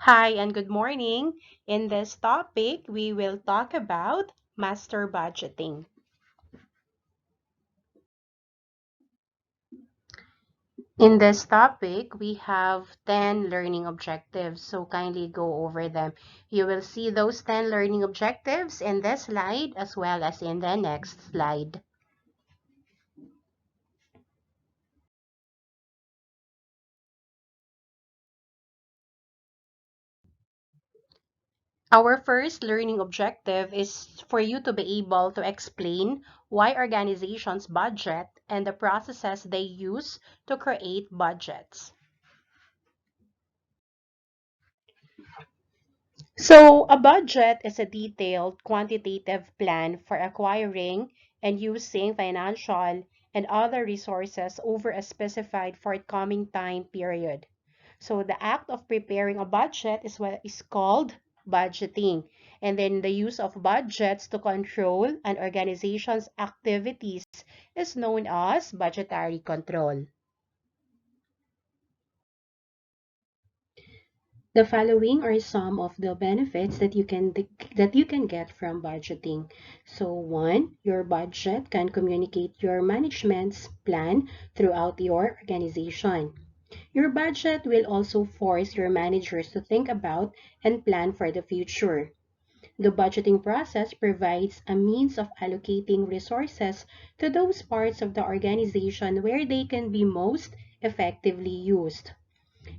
Hi and good morning. In this topic, we will talk about master budgeting. In this topic, we have 10 learning objectives, so kindly go over them. You will see those 10 learning objectives in this slide as well as in the next slide. Our first learning objective is for you to be able to explain why organizations budget and the processes they use to create budgets. So, a budget is a detailed quantitative plan for acquiring and using financial and other resources over a specified forthcoming time period. So, the act of preparing a budget is what is called budgeting. And then the use of budgets to control an organization's activities is known as budgetary control. The following are some of the benefits that you can get from budgeting. So one, your budget can communicate your management's plan throughout your organization. Your budget will also force your managers to think about and plan for the future. The budgeting process provides a means of allocating resources to those parts of the organization where they can be most effectively used.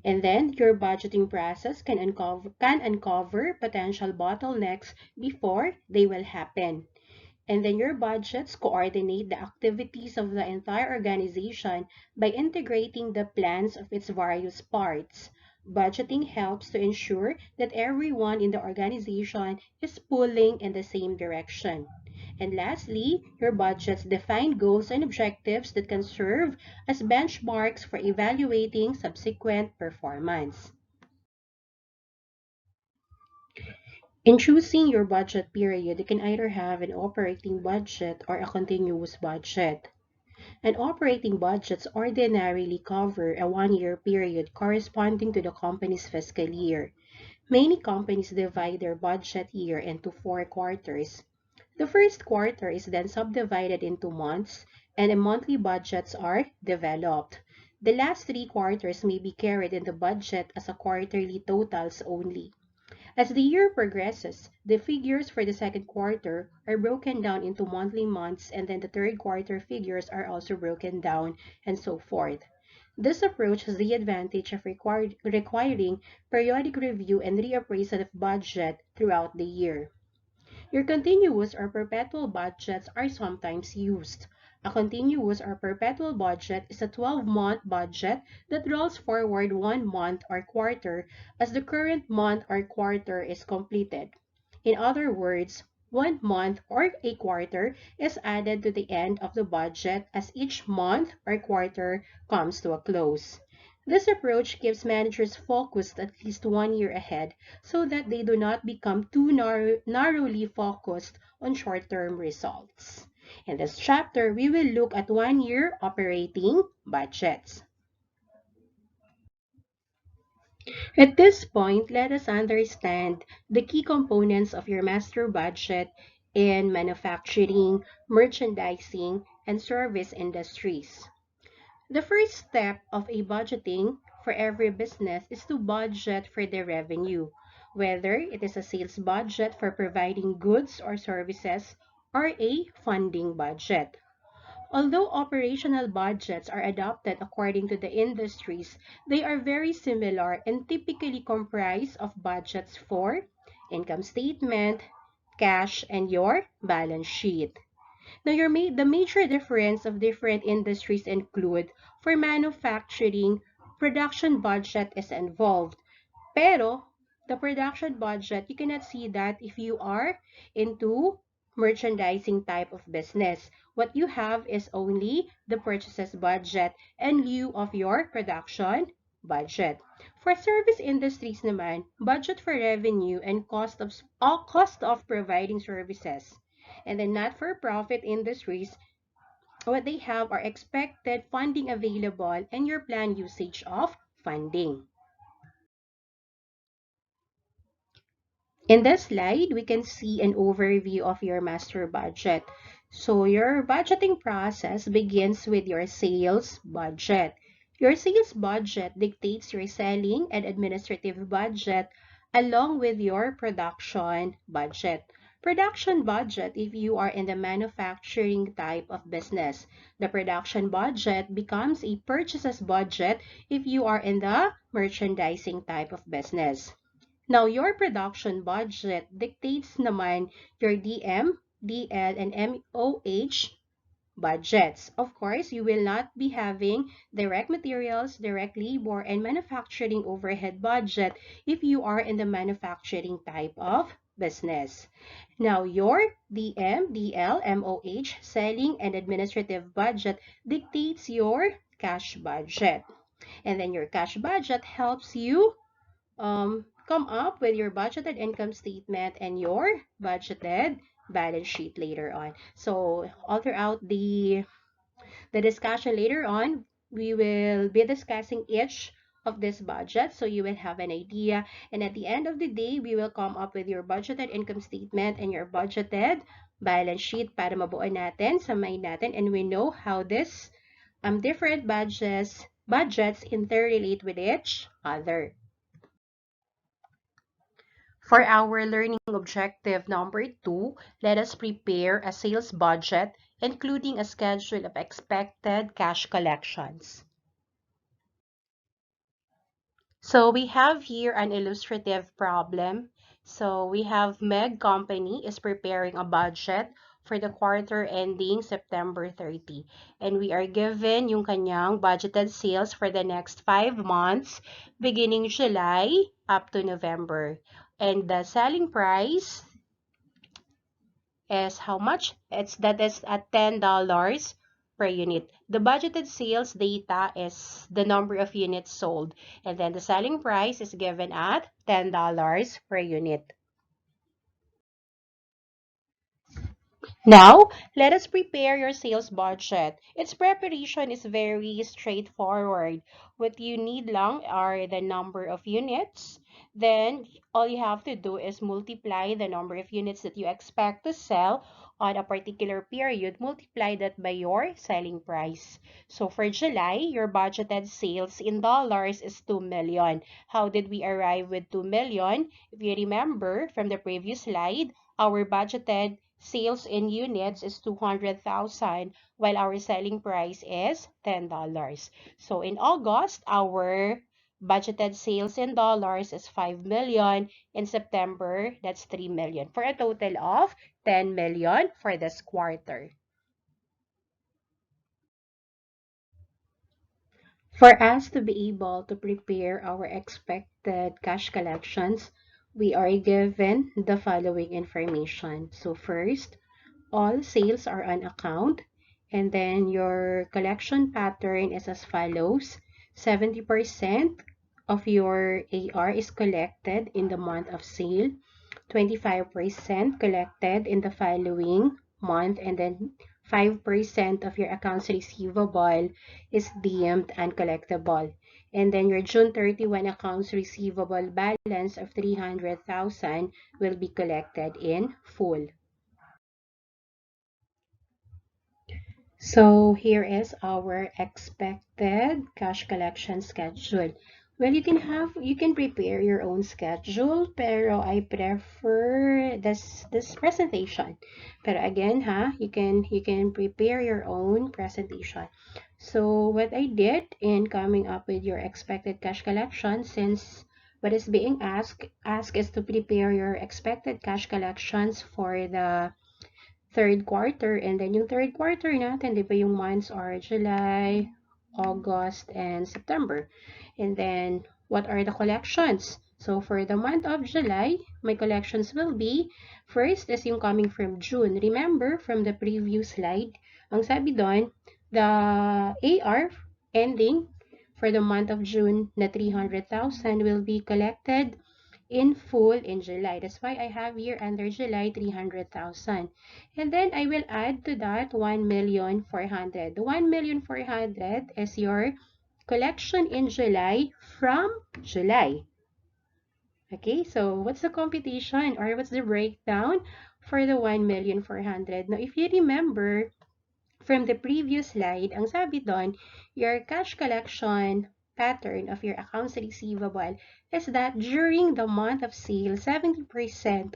And then your budgeting process can uncover potential bottlenecks before they will happen. And then your budgets coordinate the activities of the entire organization by integrating the plans of its various parts. Budgeting helps to ensure that everyone in the organization is pulling in the same direction. And lastly, your budgets define goals and objectives that can serve as benchmarks for evaluating subsequent performance. In choosing your budget period, you can either have an operating budget or a continuous budget. And operating budgets ordinarily cover a one-year period corresponding to the company's fiscal year. Many companies divide their budget year into four quarters. The first quarter is then subdivided into months, and monthly budgets are developed. The last three quarters may be carried in the budget as a quarterly totals only. As the year progresses, the figures for the second quarter are broken down into monthly months, and then the third quarter figures are also broken down, and so forth. This approach has the advantage of requiring periodic review and reappraisal of budget throughout the year. Your continuous or perpetual budgets are sometimes used. A continuous or perpetual budget is a 12-month budget that rolls forward 1 month or quarter as the current month or quarter is completed. In other words, 1 month or a quarter is added to the end of the budget as each month or quarter comes to a close. This approach keeps managers focused at least 1 year ahead so that they do not become too narrowly focused on short-term results. In this chapter, we will look at 1 year operating budgets. At this point, let us understand the key components of your master budget in manufacturing, merchandising, and service industries. The first step of a budgeting for every business is to budget for the revenue, whether it is a sales budget for providing goods or services or a funding budget. Although operational budgets are adopted according to the industries, they are very similar and typically comprise of budgets for income statement, cash, and your balance sheet. Now, the major difference of different industries include for manufacturing, production budget is involved. Pero, the production budget, you cannot see that if you are into merchandising type of business. What you have is only the purchases budget in lieu of your production budget. For service industries naman, budget for revenue and cost of providing services. And then not-for-profit industries, what they have are expected funding available and your planned usage of funding. In this slide, we can see an overview of your master budget. So your budgeting process begins with your sales budget. Your sales budget dictates your selling and administrative budget along with your production budget. Production budget if you are in the manufacturing type of business. The production budget becomes a purchases budget if you are in the merchandising type of business. Now, your production budget dictates naman your DM, DL, and MOH budgets. Of course, you will not be having direct materials, direct labor, and manufacturing overhead budget if you are in the manufacturing type of business. Now, your DM, DL, MOH, selling, and administrative budget dictates your cash budget. And then your cash budget helps you come up with your budgeted income statement and your budgeted balance sheet later on. So all throughout the discussion later on, we will be discussing each of this budget so you will have an idea. And at the end of the day, we will come up with your budgeted income statement and your budgeted balance sheet para mabuo natin, samayin natin, and we know how this different budgets interrelate with each other. For our learning objective number 2, let us prepare a sales budget, including a schedule of expected cash collections. So we have here an illustrative problem. So we have Meg Company is preparing a budget for the quarter ending September 30. And we are given yung kanyang budgeted sales for the next 5 months, beginning July up to November. And the selling price is how much? That is at $10 per unit. The budgeted sales data is the number of units sold, and then the selling price is given at $10 per unit. Now, let us prepare your sales budget. Its preparation is very straightforward. What you need lang are the number of units. Then, all you have to do is multiply the number of units that you expect to sell on a particular period, multiply that by your selling price. So, for July, your budgeted sales in dollars is 2 million. How did we arrive with 2 million? If you remember from the previous slide, our budgeted sales in units is 200,000 while our selling price is $10. So in August, our budgeted sales in dollars is 5 million. In September, that's 3 million for a total of 10 million for this quarter. For us to be able to prepare our expected cash collections, we are given the following information. So first, all sales are on account, and then your collection pattern is as follows. 70% of your AR is collected in the month of sale, 25% collected in the following month, and then 5% of your accounts receivable is deemed uncollectible. And then your June 31 accounts receivable balance of 300,000 will be collected in full. So here is our expected cash collection schedule. Well, you can prepare your own schedule, pero I prefer this presentation. Pero again, you can prepare your own presentation. So what I did in coming up with your expected cash collection, since what is being asked is to prepare your expected cash collections for the third quarter. And then yung third quarter natin, di ba yung months are July, August, and September. And then, what are the collections? So, for the month of July, my collections will be, first is yung coming from June. Remember, from the previous slide, ang sabi doon, the AR ending for the month of June na 300,000 will be collected in full in July. That's why I have here under July 300,000. And then I will add to that 1,400,000. The 1,400,000 is your collection in July from July. Okay, so what's the computation or what's the breakdown for the 1,400,000? Now, if you remember, from the previous slide, ang sabi doon, your cash collection pattern of your accounts receivable is that during the month of sale, 70%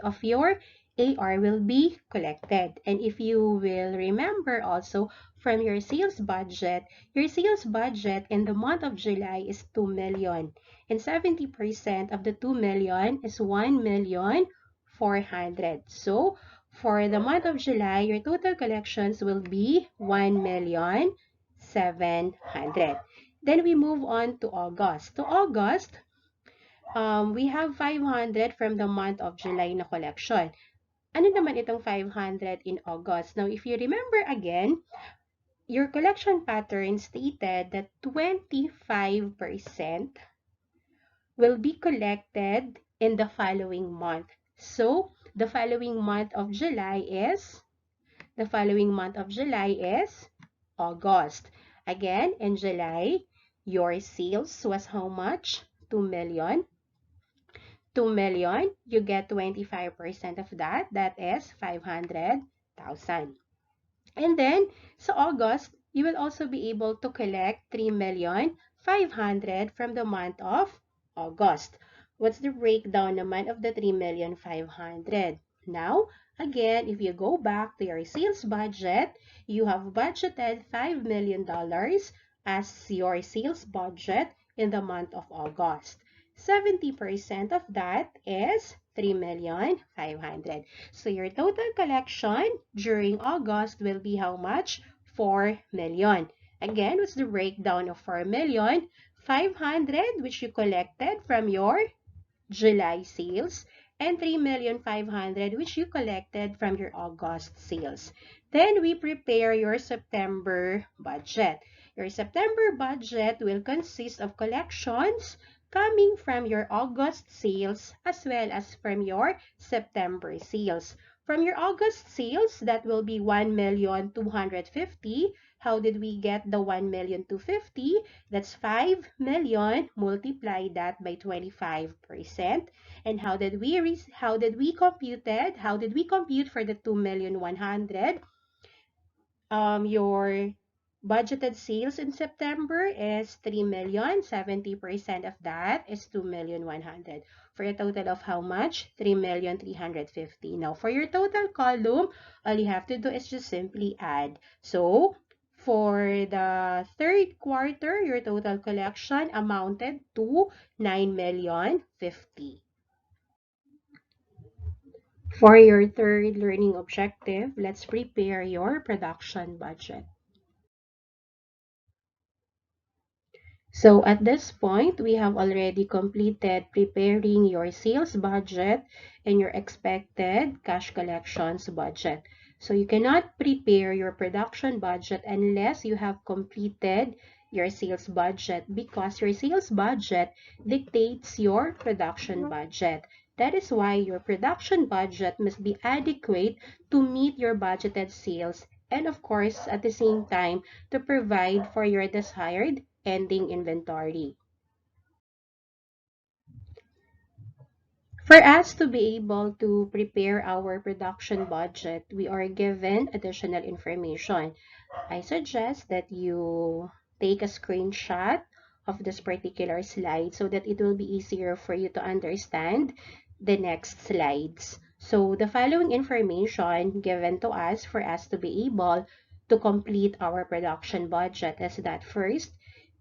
of your AR will be collected. And if you will remember also from your sales budget in the month of July is 2 million. And 70% of the 2 million is 1,400,000. So, for the month of July, your total collections will be 1,700,000. Then we move on to August. To August, we have 500 from the month of July na collection. Ano naman itong 500 in August? Now, if you remember again, your collection pattern stated that 25% will be collected in the following month. So, the following month of July is August. Again, in July, your sales was how much? 2 million. 2 million, you get 25% of that. That is 500,000. And then, sa August, you will also be able to collect 3,500,000 from the month of August. What's the breakdown naman of the 3,500,000? Now, again, if you go back to your sales budget, you have budgeted $5 million as your sales budget in the month of August. 70% of that is 3,500,000. So your total collection during August will be how much? 4 million. Again, what's the breakdown of 4 million? 500, which you collected from your July sales, and 3,500,000, which you collected from your August sales. Then we prepare your September budget. Your September budget will consist of collections coming from your August sales as well as from your September sales. From your August sales, that will be 1,250,000. How did we get the 1,250,000? That's 5 million. Multiply that by 25%. And how did we compute for the 2,100,000? Your budgeted sales in September is 3 million. 70% of that is 2,100,000. For a total of how much? 3,350,000. Now, for your total column, all you have to do is just simply add. So, for the third quarter, your total collection amounted to 9,050,000. For your third learning objective, let's prepare your production budget. So at this point, we have already completed preparing your sales budget and your expected cash collections budget. So you cannot prepare your production budget unless you have completed your sales budget, because your sales budget dictates your production budget. That is why your production budget must be adequate to meet your budgeted sales, and of course, at the same time, to provide for your desired ending inventory. For us to be able to prepare our production budget, we are given additional information. I suggest that you take a screenshot of this particular slide so that it will be easier for you to understand the next slides. So the following information given to us for us to be able to complete our production budget is that first,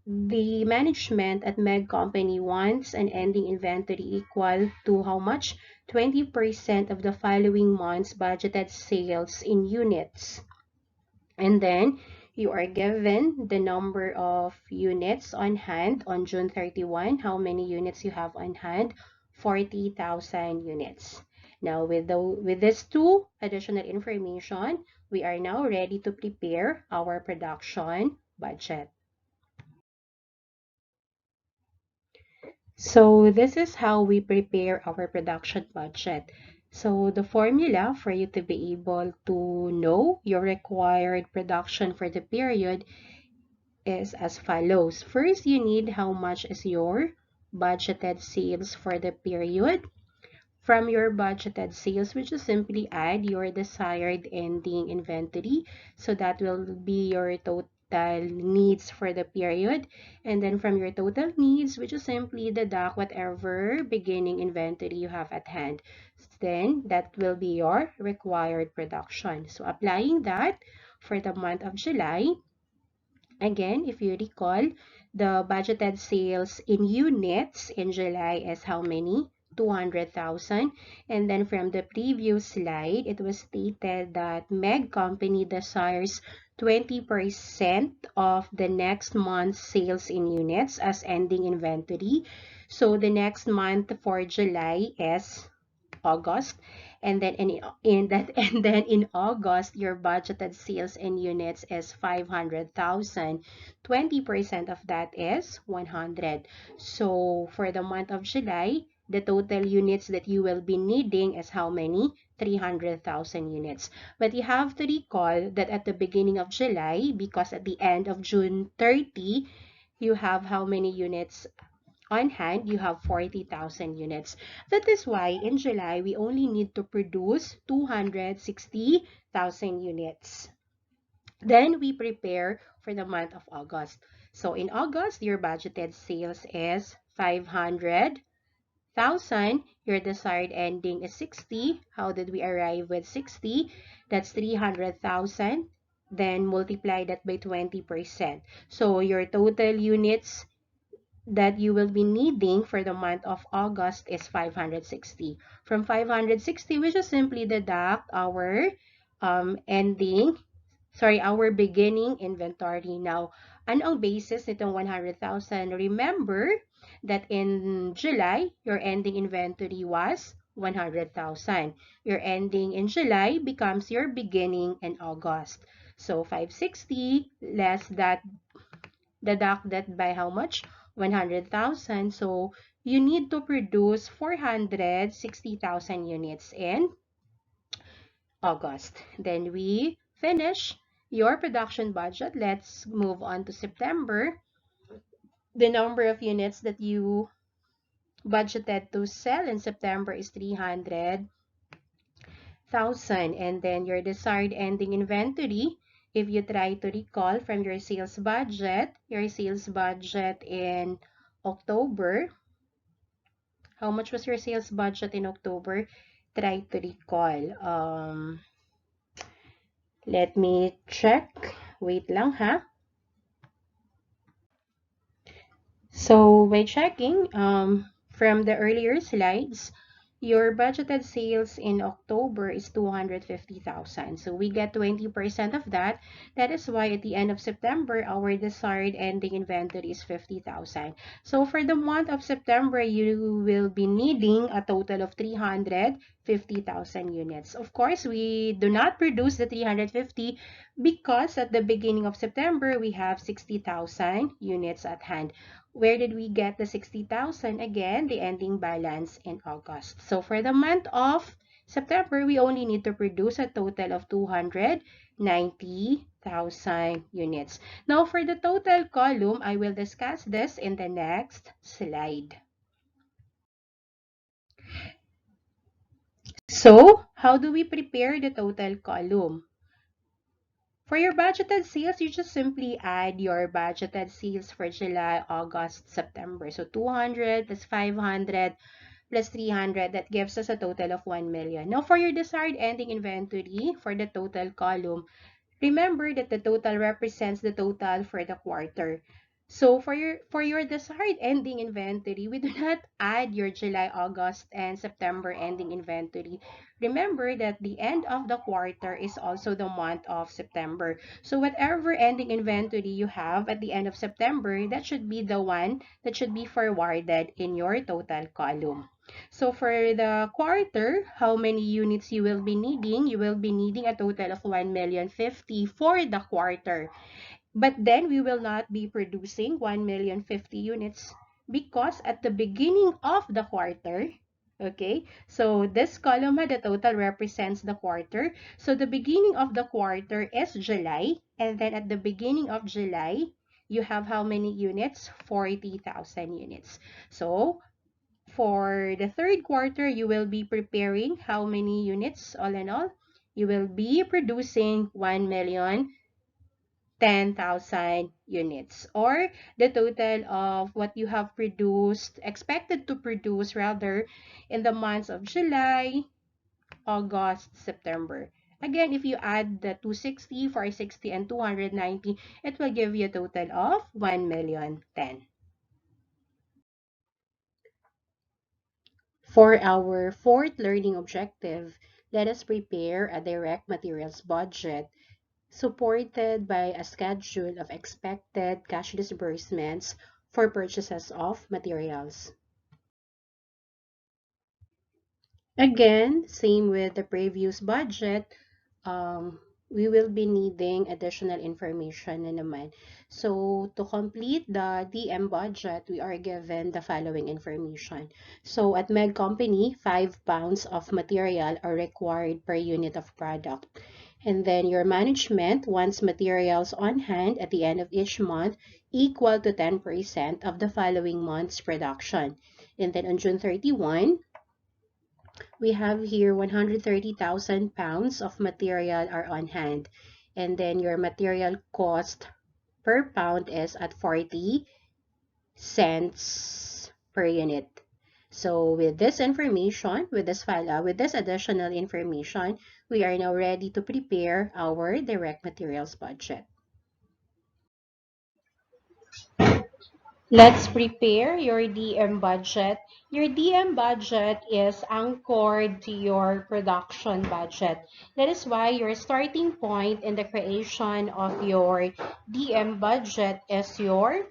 the management at Meg Company wants an ending inventory equal to how much? 20% of the following month's budgeted sales in units. And then you are given the number of units on hand on June 31. How many units you have on hand? 40,000 units. Now, with these two additional information, we are now ready to prepare our production budget. So this is how we prepare our production budget. So the formula for you to be able to know your required production for the period is as follows. First, you need how much is your budgeted sales for the period. From your budgeted sales, we just simply add your desired ending inventory. So that will be your total needs for the period. And then from your total needs, we just simply deduct whatever beginning inventory you have at hand. Then that will be your required production. So applying that for the month of July, again, if you recall, the budgeted sales in units in July is how many? 200,000. And then from the previous slide, it was stated that Meg Company desires 20% of the next month's sales in units as ending inventory. So the next month for July is August, and then in that and then in August your budgeted sales in units is 500,000. 20% of that is 100. So for the month of July, the total units that you will be needing is how many? 300,000 units. But you have to recall that at the beginning of July, because at the end of June 30, you have how many units on hand? You have 40,000 units. That is why in July, we only need to produce 260,000 units. Then we prepare for the month of August. So in August, your budgeted sales is 500,000. Your desired ending is 60. How did we arrive with 60? That's 300,000. Then multiply that by 20%. So your total units that you will be needing for the month of August is 560. From 560, we just simply deduct our our beginning inventory. Now, anong basis nitong 100,000? Remember that in July, your ending inventory was 100,000. Your ending in July becomes your beginning in August. So 560 less that, deduct that by how much? 100,000. So you need to produce 460,000 units in August. Then we finish your production budget. Let's move on to September. The number of units that you budgeted to sell in September is 300,000. And then your desired ending inventory, if you try to recall from your sales budget in October, how much was your sales budget in October? Try to recall. Let me check. Wait lang ha. So by checking from the earlier slides, your budgeted sales in October is 250,000. So we get 20% of that. That is why at the end of September, our desired ending inventory is 50,000. So for the month of September, you will be needing a total of 350,000 units. Of course, we do not produce the 350 because at the beginning of September, we have 60,000 units at hand. Where did we get the 60,000? Again, the ending balance in August. So for the month of September, we only need to produce a total of 290,000 units. Now for the total column, I will discuss this in the next slide. So how do we prepare the total column? For your budgeted sales, you just simply add your budgeted sales for July, August, September. So 200 plus 500 plus 300, that gives us a total of 1 million. Now, for your desired ending inventory for the total column, remember that the total represents the total for the quarter. So for your desired ending inventory, we do not add your July, August, and September ending inventory. Remember that the end of the quarter is also the month of September. So whatever ending inventory you have at the end of September, that should be the one that should be forwarded in your total column. So for the quarter, how many units you will be needing? You will be needing a total of 1,050,000 for the quarter. But then we will not be producing 1,050,000 units because at the beginning of the quarter, okay, so this column, the total represents the quarter. So the beginning of the quarter is July, and then at the beginning of July, you have how many units? 40,000 units. So for the third quarter, you will be preparing how many units all in all? You will be producing 1,010,000 units, or the total of what you have produced, expected to produce rather, in the months of July, August, September. Again, if you add the 260, 460, and 290, it will give you a total of 1,010,000. For our fourth learning objective, let us prepare a direct materials budget supported by a schedule of expected cash disbursements for purchases of materials. Again, same with the previous budget, we will be needing additional information na naman. So, to complete the DM budget, we are given the following information. So, at Meg Company, 5 pounds of material are required per unit of product. And then your management wants materials on hand at the end of each month equal to 10% of the following month's production. And then on June 31, we have here 130,000 pounds of material are on hand. And then your material cost per pound is at 40 cents per unit. So with this information, with this additional information, we are now ready to prepare our direct materials budget. Let's prepare your DM budget. Your DM budget is anchored to your production budget. That is why your starting point in the creation of your DM budget is your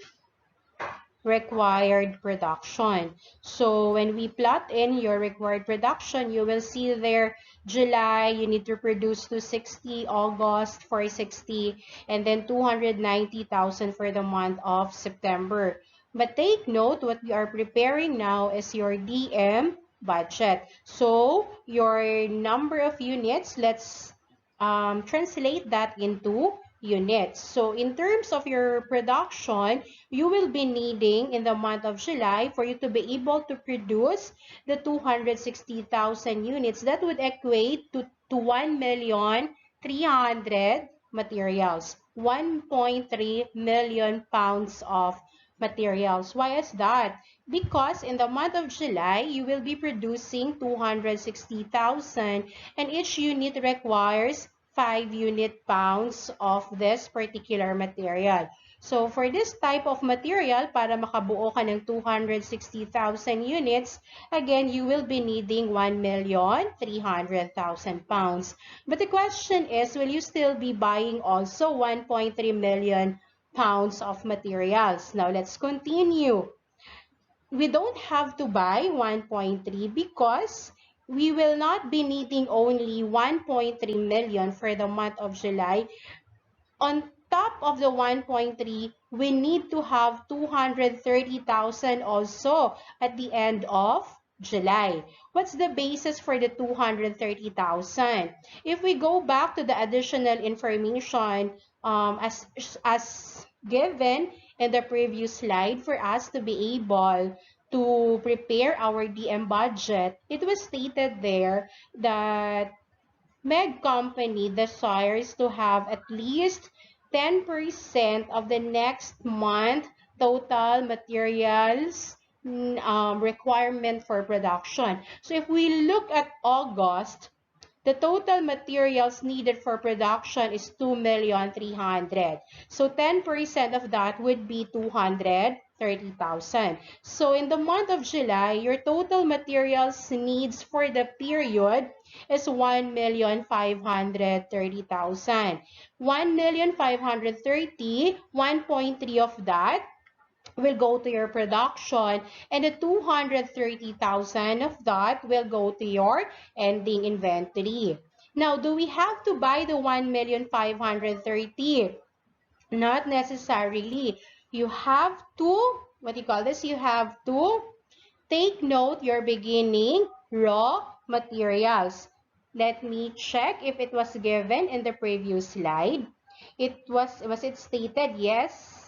required production. So when we plot in your required production, you will see there July, you need to produce 260, August 460, and then 290,000 for the month of September. But take note, what we are preparing now is your DM budget. So your number of units, let's translate that into units. So in terms of your production, you will be needing in the month of July for you to be able to produce the 260,000 units. That would equate to 1,300,000 materials, 1.3 million pounds of materials. Why is that? Because in the month of July, you will be producing 260,000 and each unit requires 5 unit pounds of this particular material. So for this type of material, para makabuo ka ng 260,000 units, again, you will be needing 1,300,000 pounds. But the question is, will you still be buying also 1.3 million pounds of materials? Now, let's continue. We don't have to buy 1.3 because we will not be needing only 1.3 million for the month of July. On top of the 1.3, we need to have 230,000 also at the end of July. What's the basis for the 230,000? If we go back to the additional information as given in the previous slide for us to be able to prepare our DM budget, it was stated there that Meg Company desires to have at least 10% of the next month total materials requirement for production. So if we look at August, the total materials needed for production is 2,300,000. So 10% of that would be 230,000. So in the month of July, your total materials needs for the period is 1,530,000. 1,530,000, 1.3 of that will go to your production and the 230,000 of that will go to your ending inventory. Now, do we have to buy the 1,530,000? Not necessarily. You have to, what do you call this? You have to take note your beginning raw materials. Let me check if it was given in the previous slide. Was it stated? Yes.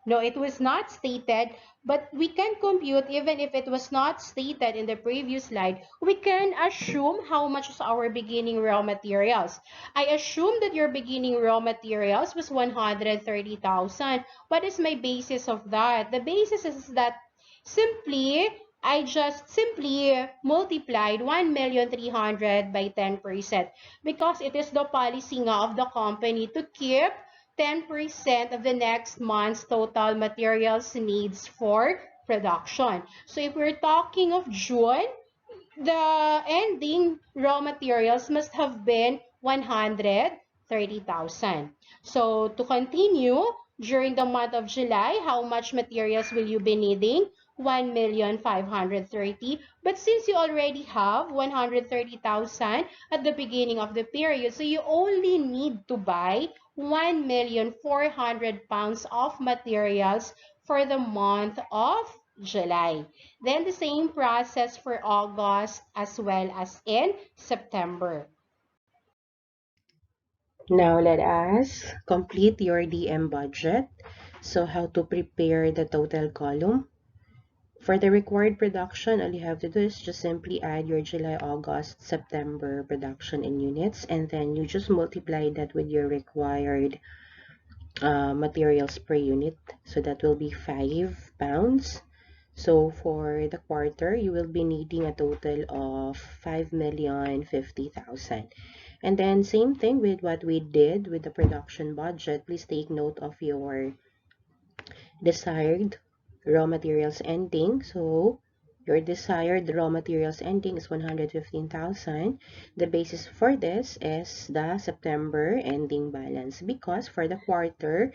No, it was not stated, but we can compute even if it was not stated in the previous slide. We can assume how much is our beginning raw materials. I assume that your beginning raw materials was 130,000. What is my basis of that? The basis is that simply I just simply multiplied 1,300,000 by 10% because it is the policy nga of the company to keep 10% of the next month's total materials needs for production. So if we're talking of June, the ending raw materials must have been 130,000. So to continue, during the month of July, how much materials will you be needing? 1,530,000. But since you already have 130,000 at the beginning of the period, so you only need to buy 1,400,000 pounds of materials for the month of July. Then the same process for August as well as in September. Now let us complete your DM budget. So how to prepare the total column. For the required production, all you have to do is just simply add your July, August, September production in units, and then you just multiply that with your required materials per unit. So that will be 5 pounds. So for the quarter, you will be needing a total of 5,050,000. And then same thing with what we did with the production budget. Please take note of your desired raw materials ending. So your desired raw materials ending is 115,000. The basis for this is the September ending balance because for the quarter,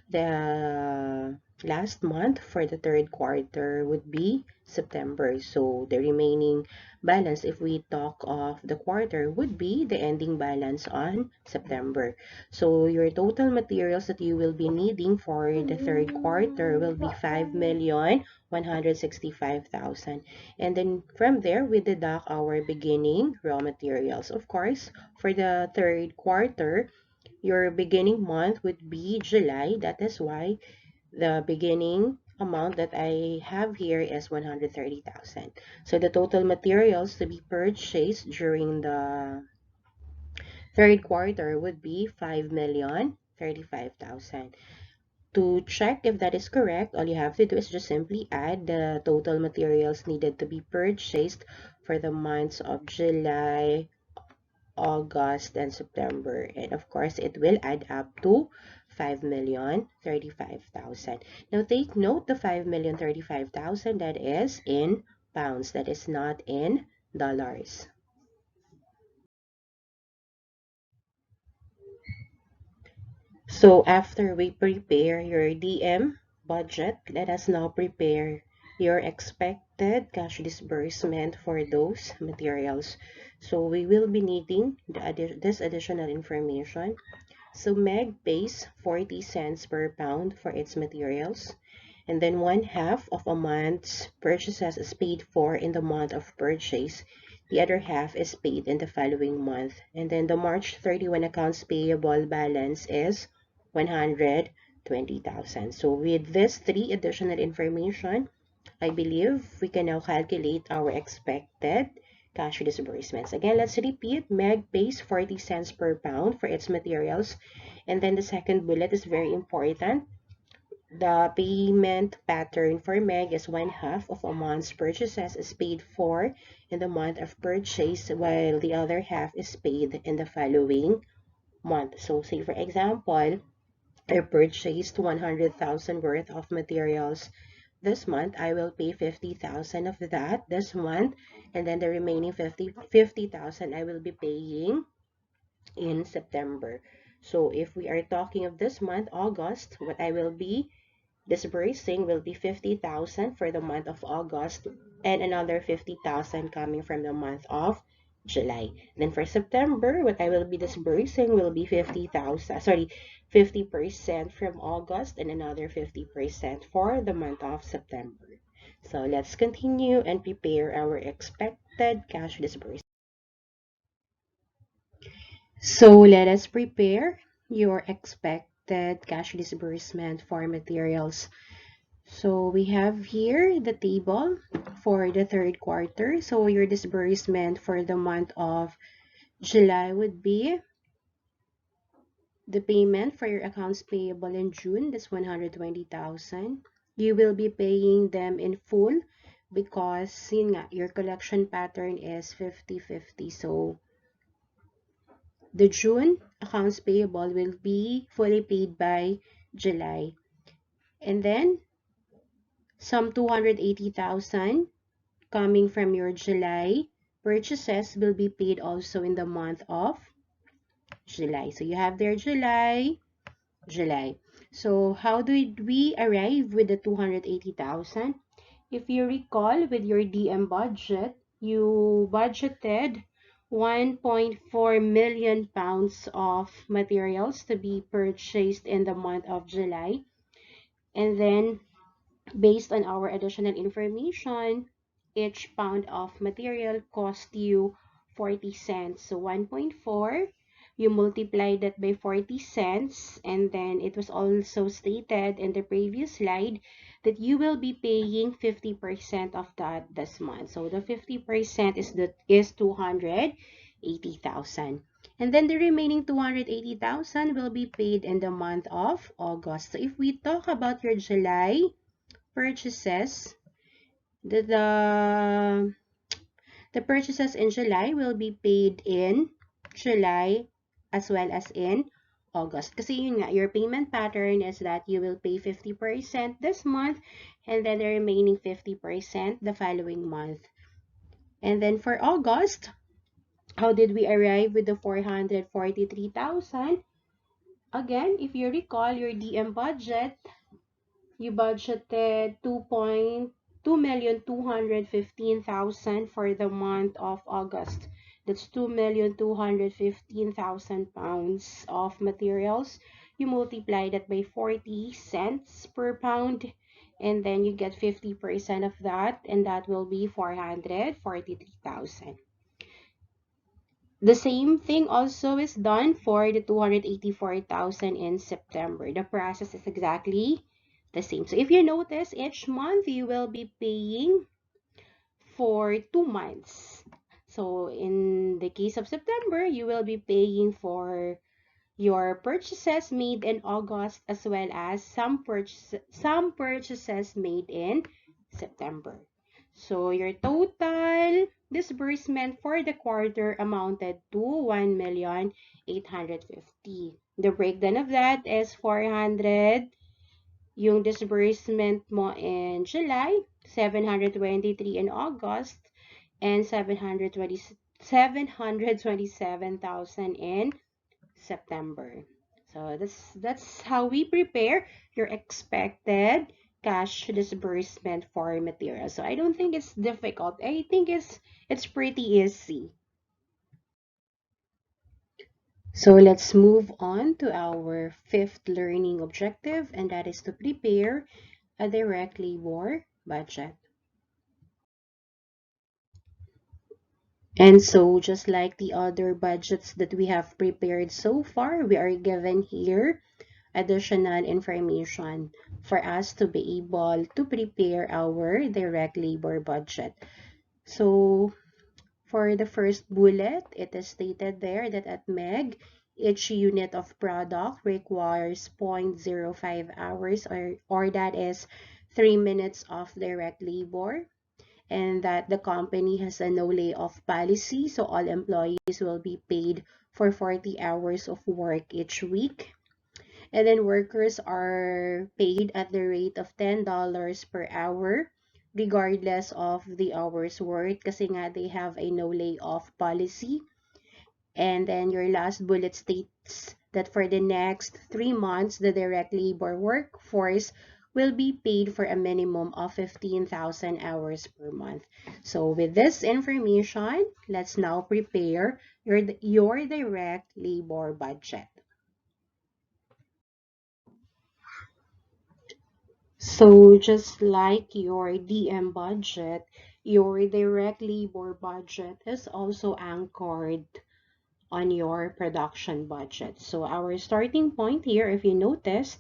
the last month for the third quarter would be September. So the remaining balance, if we talk of the quarter, would be the ending balance on September. So your total materials that you will be needing for the third quarter will be 5,165,000. And then from there, we deduct our beginning raw materials. Of course, for the third quarter, your beginning month would be July. That is why the beginning amount that I have here is 130,000. So the total materials to be purchased during the third quarter would be 5,035,000. To check if that is correct, all you have to do is just simply add the total materials needed to be purchased for the months of July, August, and September. And of course, it will add up to 5,035,000. Now take note the 5,035,000 that is in pounds, that is not in dollars. So after we prepare your DM budget, let us now prepare your expected cash disbursement for those materials. So we will be needing this additional information. So Meg pays 40 cents per pound for its materials. And then 1/2 of a month's purchases is paid for in the month of purchase. The other half is paid in the following month. And then the March 31 accounts payable balance is 120,000. So with this three additional information, I believe we can now calculate our expected cash disbursements. Again, let's repeat. Meg pays 40 cents per pound for its materials. And then the second bullet is very important. The payment pattern for Meg is 1/2 of a month's purchases is paid for in the month of purchase, while the other half is paid in the following month. So say for example, I purchased 100,000 worth of materials this month. I will pay 50,000 of that this month, and then the remaining 50,000 I will be paying in September. So if we are talking of this month, August, what I will be disbursing will be 50,000 for the month of August and another 50,000 coming from the month of July. Then for September, what I will be disbursing will be 50,000, sorry, 50% from August and another 50% for the month of September. So let's continue and prepare our expected cash disbursement. So let us prepare your expected expected cash disbursement for materials. So we have here the table for the third quarter. So your disbursement for the month of July would be the payment for your accounts payable in June, that's 120,000. You will be paying them in full because yun nga, your collection pattern is 50-50. So the June accounts payable will be fully paid by July. And then some 280,000 coming from your July purchases will be paid also in the month of July. So you have there July. So how did we arrive with the 280,000? If you recall, with your DM budget, you budgeted 1.4 million pounds of materials to be purchased in the month of July. And then based on our additional information, each pound of material cost you 40 cents. So 1.4, you multiply that by 40 cents, and then it was also stated in the previous slide that you will be paying 50% of that this month. So the 50% is 280,000. And then the remaining 280,000 will be paid in the month of August. So if we talk about your July purchases, the purchases in July will be paid in July as well as in August. Kasi yun nga, your payment pattern is that you will pay 50% this month and then the remaining 50% the following month. And then for August, how did we arrive with the 443,000? Again, if you recall your DM budget, you budgeted 2,215,000 for the month of August. That's 2,215,000 pounds of materials. You multiply that by 40 cents per pound, and then you get 50% of that, and that will be 443,000. The same thing also is done for the 284,000 in September. The process is exactly the same. So if you notice, each month you will be paying for 2 months. So in the case of September, you will be paying for your purchases made in August as well as some purchases made in September. So your total disbursement for the quarter amounted to 1,850,000. The breakdown of that is 400 yung disbursement mo in July, 723 in August, and 727,000 in September. So that's how we prepare your expected cash disbursement for materials. So I don't think it's difficult. I think it's pretty easy. So let's move on to our fifth learning objective, and that is to prepare a direct labor budget. And so just like the other budgets that we have prepared so far, we are given here additional information for us to be able to prepare our direct labor budget. So for the first bullet, it is stated there that at MEG, each unit of product requires 0.05 hours or that is 3 minutes of direct labor, and that the company has a no layoff policy, so all employees will be paid for 40 hours of work each week. And then workers are paid at the rate of $10 per hour, regardless of the hours worked, kasi nga they have a no layoff policy. And then your last bullet states that for the next 3 months, the direct labor workforce will be paid for a minimum of 15,000 hours per month. So with this information, let's now prepare your direct labor budget. So just like your DM budget, your direct labor budget is also anchored on your production budget. So our starting point here, if you noticed,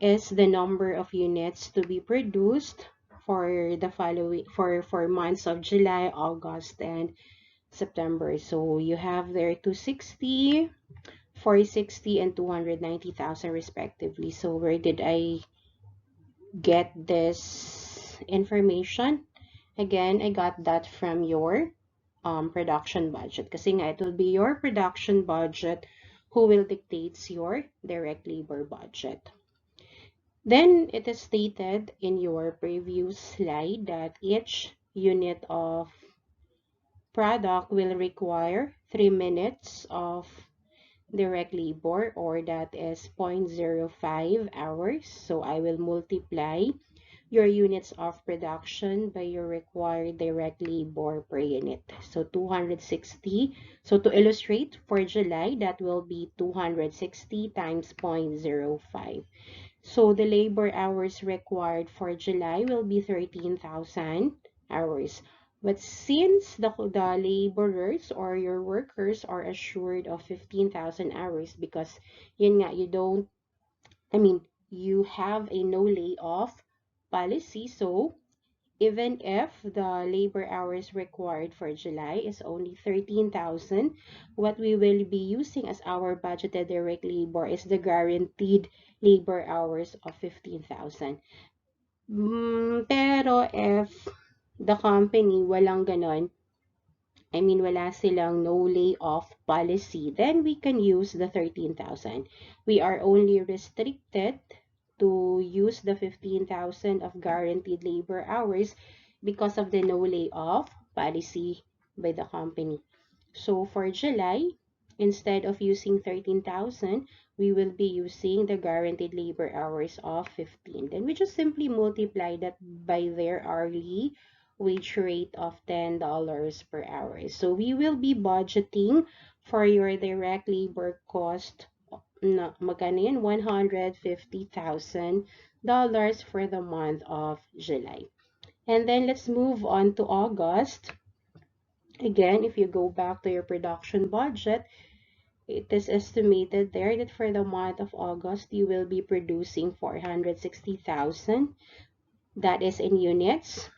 is the number of units to be produced for the following for months of July, August, and September. So you have there 260, 460, and 290,000 respectively. So where did I get this information? Again, I got that from your production budget. Kasi nga, it will be your production budget who will dictate your direct labor budget. Then it is stated in your previous slide that each unit of product will require 3 minutes of direct labor, or that is 0.05 hours. So I will multiply your units of production by your required direct labor per unit. So 260. So to illustrate, for July, that will be 260 times 0.05. So the labor hours required for July will be 13,000 hours. But since the laborers or your workers are assured of 15,000 hours, because yun nga, you have a no layoff policy. So even if the labor hours required for July is only 13,000, what we will be using as our budgeted direct labor is the guaranteed labor hours of 15,000. Pero if the company walang ganon, wala silang no layoff policy, then we can use the 13,000. We are only restricted to use the 15,000 of guaranteed labor hours because of the no layoff policy by the company. So for July, instead of using 13,000, we will be using the guaranteed labor hours of 15. Then we just simply multiply that by their hourly wage rate of $10 per hour. So we will be budgeting for your direct labor cost na magkano yan? $150,000 for the month of July. And then let's move on to August. Again, if you go back to your production budget, it is estimated there that for the month of August, you will be producing 460,000. That is in units.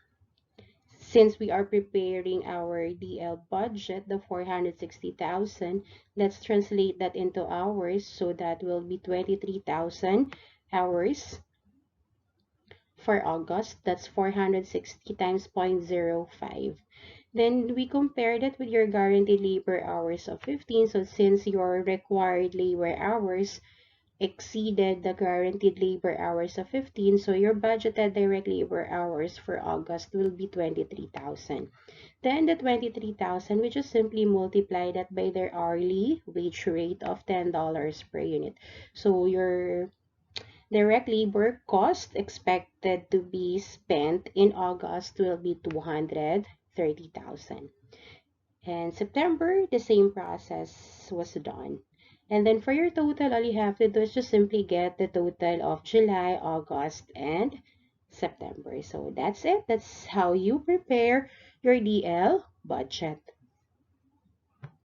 Since we are preparing our DL budget, the 460,000, let's translate that into hours. So that will be 23,000 hours for August. That's 460 times 0.05. Then we compared it with your guaranteed labor hours of 15. So since your required labor hours exceeded the guaranteed labor hours of 15, so your budgeted direct labor hours for August will be 23,000. Then the 23,000, we just simply multiply that by their hourly wage rate of $10 per unit. So your direct labor cost expected to be spent in August will be 230,000. And September, the same process was done. And then for your total, all you have to do is just simply get the total of July, August, and September. So that's it. That's how you prepare your DL budget.